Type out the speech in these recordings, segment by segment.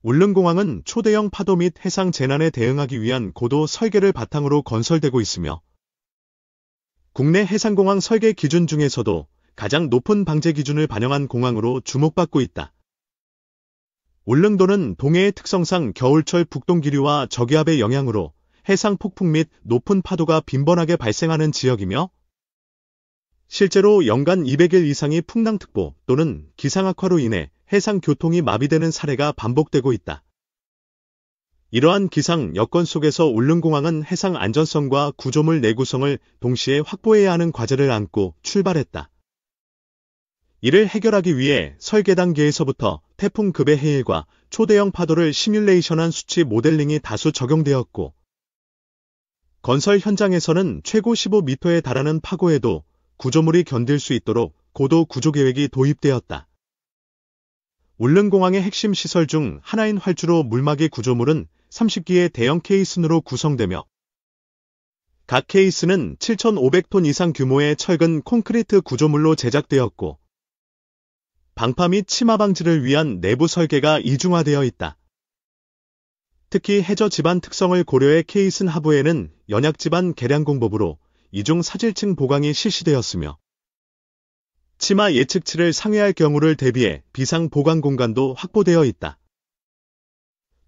울릉공항은 초대형 파도 및 해상 재난에 대응하기 위한 고도 설계를 바탕으로 건설되고 있으며 국내 해상공항 설계 기준 중에서도 가장 높은 방제 기준을 반영한 공항으로 주목받고 있다. 울릉도는 동해의 특성상 겨울철 북동기류와 저기압의 영향으로 해상 폭풍 및 높은 파도가 빈번하게 발생하는 지역이며 실제로 연간 200일 이상의 풍랑특보 또는 기상악화로 인해 해상 교통이 마비되는 사례가 반복되고 있다. 이러한 기상 여건 속에서 울릉공항은 해상 안전성과 구조물 내구성을 동시에 확보해야 하는 과제를 안고 출발했다. 이를 해결하기 위해 설계 단계에서부터 태풍급의 해일과 초대형 파도를 시뮬레이션한 수치 모델링이 다수 적용되었고 건설 현장에서는 최고 15m에 달하는 파고에도 구조물이 견딜 수 있도록 고도 구조계획이 도입되었다. 울릉공항의 핵심 시설 중 하나인 활주로 물막이 구조물은 30기의 대형 케이슨으로 구성되며 각 케이스는 7,500톤 이상 규모의 철근 콘크리트 구조물로 제작되었고 방파 및 침하 방지를 위한 내부 설계가 이중화되어 있다. 특히 해저 지반 특성을 고려해 케이슨 하부에는 연약 지반 개량 공법으로 이중 사질층 보강이 실시되었으며 치마 예측치를 상회할 경우를 대비해 비상 보강 공간도 확보되어 있다.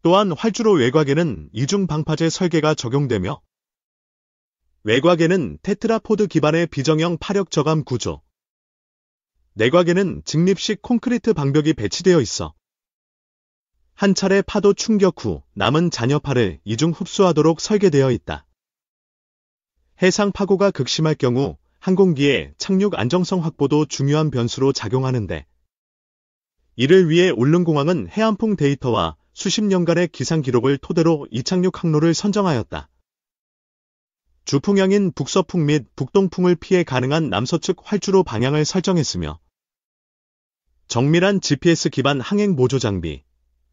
또한 활주로 외곽에는 이중 방파제 설계가 적용되며 외곽에는 테트라포드 기반의 비정형 파력 저감 구조, 내곽에는 직립식 콘크리트 방벽이 배치되어 있어 한 차례 파도 충격 후 남은 잔여파를 이중 흡수하도록 설계되어 있다. 해상 파고가 극심할 경우 항공기의 착륙 안정성 확보도 중요한 변수로 작용하는데 이를 위해 울릉공항은 해안풍 데이터와 수십 년간의 기상 기록을 토대로 이착륙 항로를 선정하였다. 주풍향인 북서풍 및 북동풍을 피해 가능한 남서측 활주로 방향을 설정했으며 정밀한 GPS 기반 항행 보조 장비,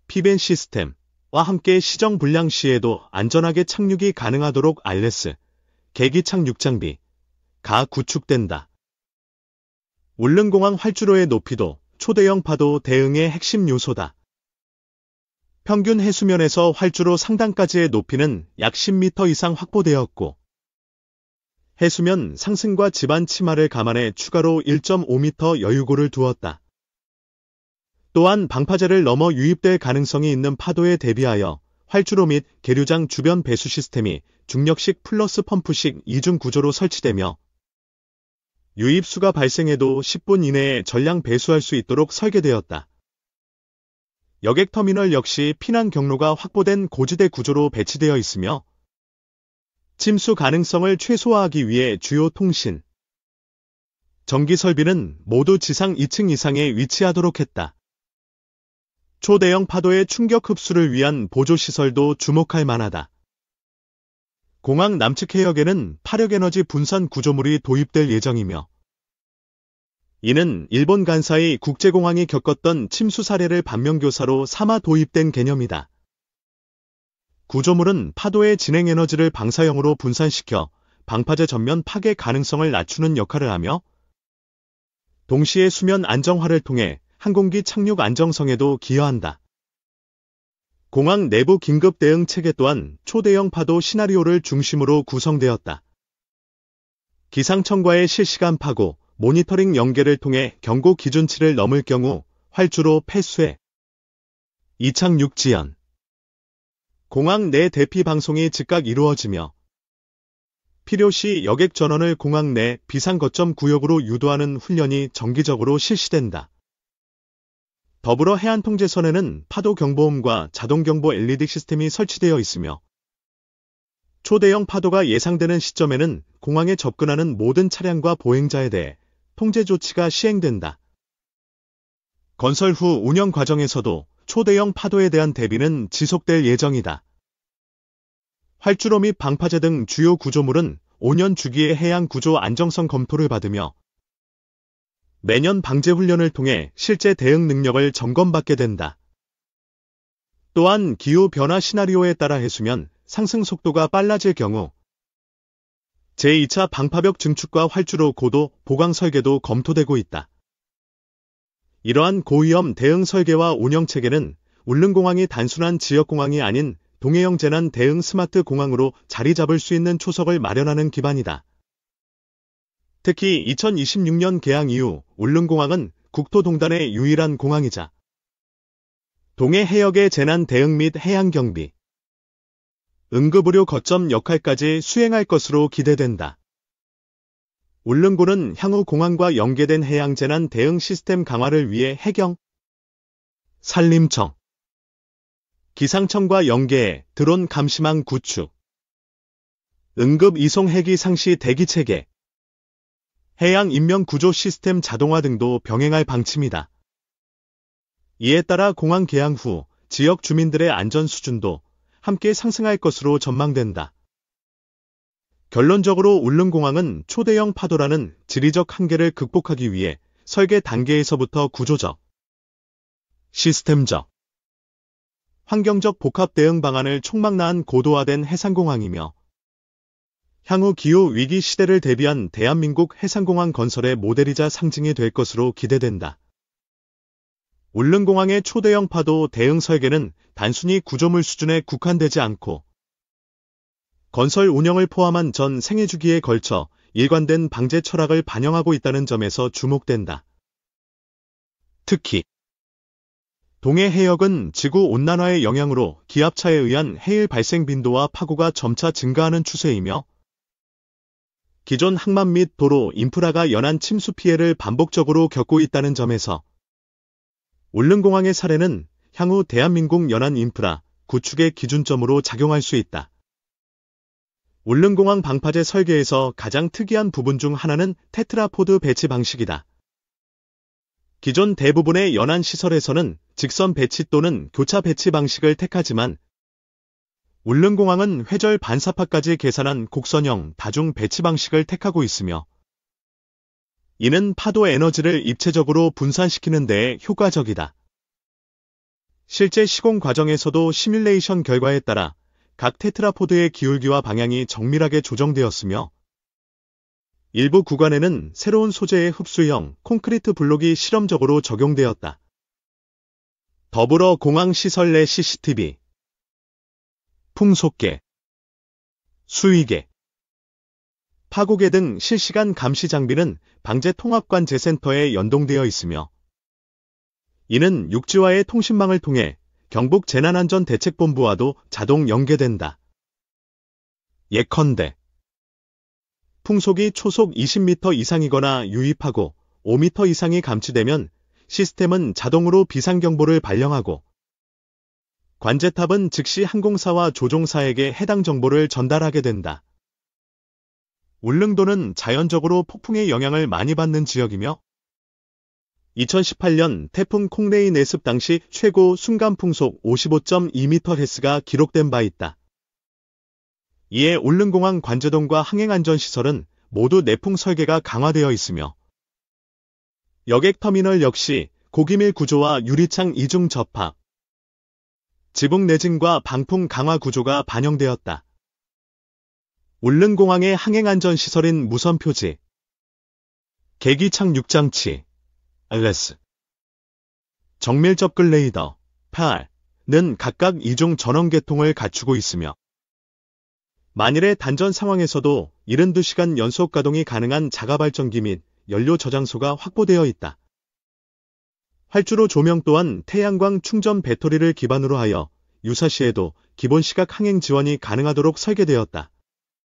피벤 시스템과 함께 시정 불량 시에도 안전하게 착륙이 가능하도록 ILS, 계기 착륙 장비, 가 구축된다. 울릉공항 활주로의 높이도 초대형 파도 대응의 핵심 요소다. 평균 해수면에서 활주로 상단까지의 높이는 약 10m 이상 확보되었고 해수면 상승과 지반 침하를 감안해 추가로 1.5m 여유고를 두었다. 또한 방파제를 넘어 유입될 가능성이 있는 파도에 대비하여 활주로 및 계류장 주변 배수 시스템이 중력식 플러스 펌프식 이중 구조로 설치되며 유입수가 발생해도 10분 이내에 전량 배수할 수 있도록 설계되었다. 여객터미널 역시 피난 경로가 확보된 고지대 구조로 배치되어 있으며 침수 가능성을 최소화하기 위해 주요 통신, 전기 설비는 모두 지상 2층 이상에 위치하도록 했다. 초대형 파도의 충격 흡수를 위한 보조시설도 주목할 만하다. 공항 남측 해역에는 파력에너지 분산 구조물이 도입될 예정이며 이는 일본 간사이 국제공항이 겪었던 침수 사례를 반면교사로 삼아 도입된 개념이다. 구조물은 파도의 진행 에너지를 방사형으로 분산시켜 방파제 전면 파괴 가능성을 낮추는 역할을 하며 동시에 수면 안정화를 통해 항공기 착륙 안정성에도 기여한다. 공항 내부 긴급 대응 체계 또한 초대형 파도 시나리오를 중심으로 구성되었다. 기상청과의 실시간 파고, 모니터링 연계를 통해 경고 기준치를 넘을 경우 활주로 폐쇄, 이착륙 지연, 공항 내 대피 방송이 즉각 이루어지며 필요시 여객 전원을 공항 내 비상거점 구역으로 유도하는 훈련이 정기적으로 실시된다. 더불어 해안통제선에는 파도경보음과 자동경보 LED 시스템이 설치되어 있으며 초대형 파도가 예상되는 시점에는 공항에 접근하는 모든 차량과 보행자에 대해 통제 조치가 시행된다. 건설 후 운영 과정에서도 초대형 파도에 대한 대비는 지속될 예정이다. 활주로 및 방파제 등 주요 구조물은 5년 주기의 해양 구조 안정성 검토를 받으며 매년 방제 훈련을 통해 실제 대응 능력을 점검받게 된다. 또한 기후 변화 시나리오에 따라 해수면 상승 속도가 빨라질 경우 제2차 방파벽 증축과 활주로 고도 보강 설계도 검토되고 있다. 이러한 고위험 대응 설계와 운영 체계는 울릉공항이 단순한 지역공항이 아닌 동해형 재난 대응 스마트 공항으로 자리 잡을 수 있는 초석을 마련하는 기반이다. 특히 2026년 개항 이후 울릉공항은 국토동단의 유일한 공항이자 동해 해역의 재난 대응 및 해양 경비, 응급의료 거점 역할까지 수행할 것으로 기대된다. 울릉군은 향후 공항과 연계된 해양 재난 대응 시스템 강화를 위해 해경, 산림청, 기상청과 연계해 드론 감시망 구축, 응급 이송 헬기 상시 대기 체계, 해양 인명 구조 시스템 자동화 등도 병행할 방침이다. 이에 따라 공항 개항 후 지역 주민들의 안전 수준도 함께 상승할 것으로 전망된다. 결론적으로 울릉공항은 초대형 파도라는 지리적 한계를 극복하기 위해 설계 단계에서부터 구조적, 시스템적, 환경적 복합 대응 방안을 총망라한 고도화된 해상공항이며 향후 기후 위기 시대를 대비한 대한민국 해상공항 건설의 모델이자 상징이 될 것으로 기대된다. 울릉공항의 초대형 파도 대응 설계는 단순히 구조물 수준에 국한되지 않고 건설 운영을 포함한 전 생애주기에 걸쳐 일관된 방제 철학을 반영하고 있다는 점에서 주목된다. 특히 동해 해역은 지구온난화의 영향으로 기압차에 의한 해일 발생 빈도와 파고가 점차 증가하는 추세이며 기존 항만 및 도로 인프라가 연안 침수 피해를 반복적으로 겪고 있다는 점에서 울릉공항의 사례는 향후 대한민국 연안 인프라 구축의 기준점으로 작용할 수 있다. 울릉공항 방파제 설계에서 가장 특이한 부분 중 하나는 테트라포드 배치 방식이다. 기존 대부분의 연안 시설에서는 직선 배치 또는 교차 배치 방식을 택하지만 울릉공항은 회절 반사파까지 계산한 곡선형 다중 배치 방식을 택하고 있으며 이는 파도 에너지를 입체적으로 분산시키는 데에 효과적이다. 실제 시공 과정에서도 시뮬레이션 결과에 따라 각 테트라포드의 기울기와 방향이 정밀하게 조정되었으며 일부 구간에는 새로운 소재의 흡수형 콘크리트 블록이 실험적으로 적용되었다. 더불어 공항 시설 내 CCTV, 풍속계, 수위계, 파고계 등 실시간 감시 장비는 방재통합관제센터에 연동되어 있으며 이는 육지와의 통신망을 통해 경북 재난안전대책본부와도 자동 연계된다. 예컨대 풍속이 초속 20m 이상이거나 유입하고 5m 이상이 감지되면 시스템은 자동으로 비상경보를 발령하고 관제탑은 즉시 항공사와 조종사에게 해당 정보를 전달하게 된다. 울릉도는 자연적으로 폭풍의 영향을 많이 받는 지역이며 2018년 태풍 콩레이 내습 당시 최고 순간풍속 55.2ms가 기록된 바 있다. 이에 울릉공항 관제동과 항행안전시설은 모두 내풍 설계가 강화되어 있으며 여객터미널 역시 고기밀 구조와 유리창 이중 접합, 지붕 내진과 방풍 강화 구조가 반영되었다. 울릉공항의 항행안전시설인 무선표지, 계기창 육장치, LS, 정밀접근 레이더, PAR는 각각 2중 전원 계통을 갖추고 있으며 만일의 단전 상황에서도 72시간 연속 가동이 가능한 자가발전기 및 연료 저장소가 확보되어 있다. 활주로 조명 또한 태양광 충전 배터리를 기반으로 하여 유사시에도 기본 시각 항행 지원이 가능하도록 설계되었다.